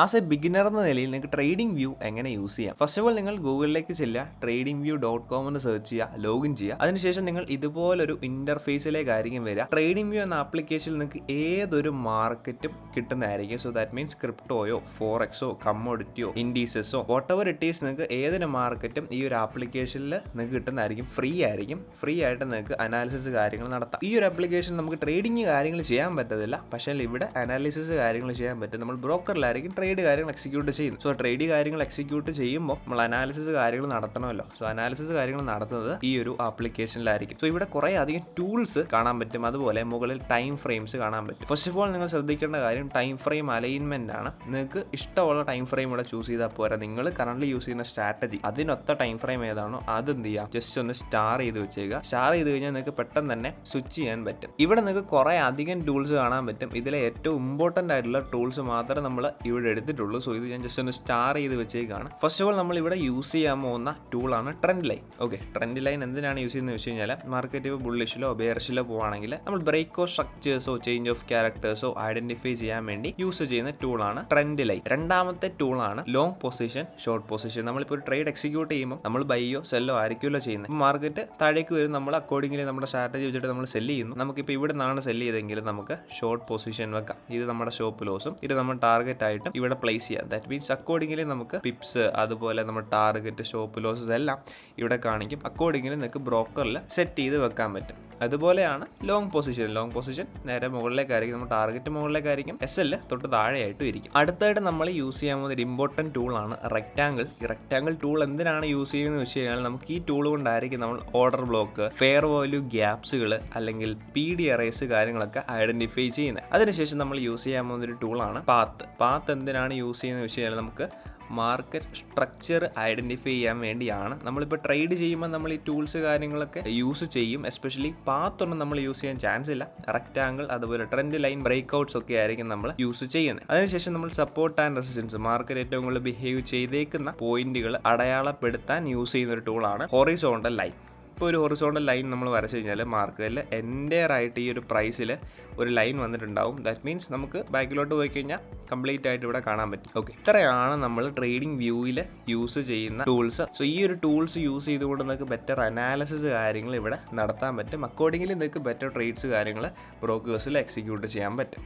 As A beginner എന്ന നിലയിൽ നിങ്ങൾക്ക് ട്രേഡിംഗ് വ്യൂ എങ്ങനെ യൂസ് ചെയ്യാം? ഫസ്റ്റ് ഓഫ് ഓൾ നിങ്ങൾ ഗൂഗിളിലേക്ക് ചെല്ലുക, tradingview.com എന്ന് സെർച്ച് ചെയ്യുക, ലോഗിൻ ചെയ്യുക. അതിനുശേഷം നിങ്ങൾ ഇതുപോലൊരു ഇന്റർഫേസിലേക്കായിരിക്കും വരിക. ട്രേഡിംഗ് വ്യൂ എന്ന ആപ്ലിക്കേഷനിൽ നിങ്ങൾക്ക് ഏതൊരു മാർക്കറ്റും കിട്ടുന്നതായിരിക്കും. സോ ദാറ്റ് മീൻസ് ക്രിപ്റ്റോയോ, ഫോറക്സോ, കമ്മോഡിറ്റിയോ, ഇൻഡീസസോ, വാട്ട് എവർ ഇറ്റ് ഈസ്, നിങ്ങൾക്ക് ഏതൊരു മാർക്കറ്റും ഈ ഒരു ആപ്ലിക്കേഷനിൽ നിങ്ങൾക്ക് കിട്ടുന്നതായിരിക്കും. ഫ്രീ ആയിരിക്കും. ഫ്രീ ആയിട്ട് നിങ്ങൾക്ക് അനാലിസിസ് കാര്യങ്ങൾ നടത്താം. ഈ ഒരു ആപ്ലിക്കേഷൻ നമുക്ക് ട്രേഡിംഗ് കാര്യങ്ങൾ ചെയ്യാൻ പറ്റത്തില്ല, പക്ഷേ ഇവിടെ അനാലിസിസ് കാര്യങ്ങൾ ചെയ്യാൻ പറ്റും. നമ്മൾ ബ്രോക്കറിലായിരിക്കും ട്രേഡ് കാര്യങ്ങൾ എക്സിക്യൂട്ട് ചെയ്യുന്നു. സോ ട്രേഡ് കാര്യങ്ങൾ എക്സിക്യൂട്ട് ചെയ്യുമ്പോൾ നമ്മൾ അനാലിസിസ് കാര്യങ്ങൾ നടത്തണമല്ലോ. സോ അനാലിസിസ് കാര്യങ്ങൾ നടത്തുന്നത് ഈ ഒരു ആപ്ലിക്കേഷനിലായിരിക്കും. സോ ഇവിടെ കുറേ അധികം ടൂൾസ് കാണാൻ പറ്റും. അതുപോലെ മുകളിൽ ടൈം ഫ്രെയിംസ് കാണാൻ പറ്റും. ഫസ്റ്റ് ഓഫ് ഓൾ നിങ്ങൾ ശ്രദ്ധിക്കേണ്ട കാര്യം ടൈം ഫ്രെയിം അലൈൻമെന്റ് ആണ്. നിങ്ങൾക്ക് ഇഷ്ടമുള്ള ടൈം ഫ്രെയിം ഇവിടെ ചൂസ് ചെയ്താൽ പോരാ. നിങ്ങൾ കറന്റ് യൂസ് ചെയ്യുന്ന സ്ട്രാറ്റജി അതിനൊത്ത ടൈം ഫ്രെയിം ഏതാണോ അത് എന്ത് ചെയ്യാം, ജസ്റ്റ് ഒന്ന് സ്റ്റാർ ചെയ്ത് വെച്ചേക്കുക. സ്റ്റാർ ചെയ്ത് കഴിഞ്ഞാൽ നിങ്ങൾക്ക് പെട്ടെന്ന് തന്നെ സ്വിച്ച് ചെയ്യാൻ പറ്റും. ഇവിടെ നിങ്ങൾക്ക് കുറേ അധികം ടൂൾസ് കാണാൻ പറ്റും. ഇതിലെ ഏറ്റവും ഇമ്പോർട്ടൻ്റ് ആയിട്ടുള്ള ടൂൾസ് മാത്രമേ നമ്മൾ ഇവിടെ എടുത്തിട്ടുള്ളൂ. സോ ഇത് ഞാൻ ജസ്റ്റ് ഒന്ന് സ്റ്റാർ ചെയ്ത് വെച്ചേക്കാണ്. ഫസ്റ്റ് ഓഫ് ഓൾ നമ്മൾ ഇവിടെ യൂസ് ചെയ്യാൻ പോകുന്ന ടൂളാണ് trend line. Okay, trend line എന്തിനാണ് യൂസ് ചെയ്യുന്നത് വെച്ച് കഴിഞ്ഞാൽ മാർക്കറ്റ് ഇപ്പോൾ ബുള്ളിഷിലോ ബെയറിഷിലോ പോവുകയാണെങ്കിൽ നമ്മൾ ബ്രേക്കോ സ്ട്രക്ചേഴ്സോ ചേഞ്ച് ഓഫ് ക്യാരക്ടേഴ്സോ ഐഡന്റിഫൈ ചെയ്യാൻ വേണ്ടി യൂസ് ചെയ്യുന്ന ടൂളാണ് ട്രെൻഡ് ലൈൻ. രണ്ടാമത്തെ ടൂളാണ് ലോങ് പൊസിഷൻ, ഷോർട്ട് പൊസിഷൻ. നമ്മളിപ്പോൾ ഒരു ട്രേഡ് എക്സിക്യൂട്ട് ചെയ്യുമ്പോൾ നമ്മൾ ബൈയോ സെല്ലോ ആയിരിക്കുമല്ലോ ചെയ്യുന്നത്. മാർക്കറ്റ് താഴേക്ക് വരും, നമ്മൾ അക്കോർഡിംഗ്ലി നമ്മുടെ സ്ട്രാറ്റജി വെച്ചിട്ട് നമ്മൾ സെല്ല് ചെയ്യുന്നു. നമുക്കിപ്പോൾ ഇവിടെ നിന്നാണ് സെല്ല് ചെയ്തെങ്കിൽ നമുക്ക് ഷോർട്ട് പൊസിഷൻ വെക്കാം. ഇത് നമ്മുടെ സ്റ്റോപ്പ് ലോസും ഇത് നമ്മൾ ടാർഗറ്റ് ആയിട്ടും ഇവിടെ പ്ലേസ് ചെയ്യാം. ദാറ്റ് മീൻസ് അക്കോർഡിംഗ്ലി നമുക്ക് പിപ്സ് അതുപോലെ നമ്മുടെ ടാർഗറ്റ് സ്റ്റോപ്പ് ലോസസ് എല്ലാം ഇവിടെ കാണിക്കും. അക്കോർഡിംഗ്ലി നിങ്ങൾക്ക് ബ്രോക്കറിൽ സെറ്റ് ചെയ്ത് വെക്കാൻ പറ്റും. അതുപോലെയാണ് ലോങ് പൊസിഷൻ. ലോങ് പൊസിഷൻ നേരെ മുകളിലേക്കായിരിക്കും, നമ്മുടെ ടാർഗറ്റ് മുകളിലേക്കായിരിക്കും, SL തൊട്ട് താഴെയായിട്ടും ഇരിക്കും. അടുത്തായിട്ട് നമ്മൾ യൂസ് ചെയ്യാൻ പോകുന്ന ഒരു ഇമ്പോർട്ടൻറ്റ് ടൂളാണ് റെക്റ്റാങ്കിൾ. ഈ റെക്റ്റാങ്കിൾ ടൂൾ എന്തിനാണ് യൂസ് ചെയ്യുന്നത് വെച്ച് കഴിഞ്ഞാൽ നമുക്ക് ഈ ടൂൾ കൊണ്ടായിരിക്കും നമ്മൾ ഓർഡർ ബ്ലോക്ക്, ഫെയർ വാല്യൂ ഗ്യാപ്സുകൾ അല്ലെങ്കിൽ PD എറേസ് കാര്യങ്ങളൊക്കെ ഐഡന്റിഫൈ ചെയ്യുന്നത്. അതിനുശേഷം നമ്മൾ യൂസ് ചെയ്യാൻ പോകുന്ന ഒരു ടൂളാണ് പാത്ത്. എന്തിനാണ് യൂസ് ചെയ്യുന്നത് വെച്ച് കഴിഞ്ഞാൽ നമുക്ക് മാർക്കറ്റ് സ്ട്രക്ചർ ഐഡന്റിഫൈ ചെയ്യാൻ വേണ്ടിയാണ്. നമ്മളിപ്പോൾ ട്രേഡ് ചെയ്യുമ്പോൾ നമ്മൾ ഈ ടൂൾസ് കാര്യങ്ങളൊക്കെ യൂസ് ചെയ്യും. എസ്പെഷ്യലി പാത്തൊന്നും നമ്മൾ യൂസ് ചെയ്യാൻ ചാൻസ് ഇല്ല. റെക്റ്റാങ്കിൾ അതുപോലെ ട്രെൻഡ് ലൈൻ ബ്രേക്ക്ഔട്ട്സ് ഒക്കെ ആയിരിക്കും നമ്മൾ യൂസ് ചെയ്യുന്നത്. അതിനുശേഷം നമ്മൾ സപ്പോർട്ട് ആൻഡ് റെസിസ്റ്റൻസ്, മാർക്കറ്റ് ഏറ്റവും കൂടുതൽ ബിഹേവ് ചെയ്തേക്കുന്ന പോയിന്റുകൾ അടയാളപ്പെടുത്താൻ യൂസ് ചെയ്യുന്ന ഒരു ടൂളാണ് ഹൊറിസോണ്ടൽ ലൈൻ. ഇപ്പോൾ ഒരു ഹൊറിസോണ്ടൽ ലൈൻ നമ്മൾ വരച്ചു കഴിഞ്ഞാൽ മാർക്കറ്റിൽ എൻ്റെയർ ആയിട്ട് ഈ ഒരു പ്രൈസിൽ ഒരു ലൈൻ വന്നിട്ടുണ്ടാവും. ദാറ്റ് മീൻസ് നമുക്ക് ബാക്കിലോട്ട് പോയി കഴിഞ്ഞാൽ കംപ്ലീറ്റ് ആയിട്ട് ഇവിടെ കാണാൻ പറ്റും. ഓക്കെ, ഇത്രയാണ് നമ്മൾ ട്രേഡിംഗ് വ്യൂവിൽ യൂസ് ചെയ്യുന്ന ടൂൾസ്. സോ ഈ ഒരു ടൂൾസ് യൂസ് ചെയ്തുകൊണ്ട് നിങ്ങൾക്ക് ബെറ്റർ അനാലിസിസ് കാര്യങ്ങൾ ഇവിടെ നടത്താൻ പറ്റും. അക്കോർഡിംഗ്ലി നിങ്ങൾക്ക് ബെറ്റർ ട്രേഡ്സ് കാര്യങ്ങൾ ബ്രോക്കേഴ്സിൽ എക്സിക്യൂട്ട് ചെയ്യാൻ പറ്റും.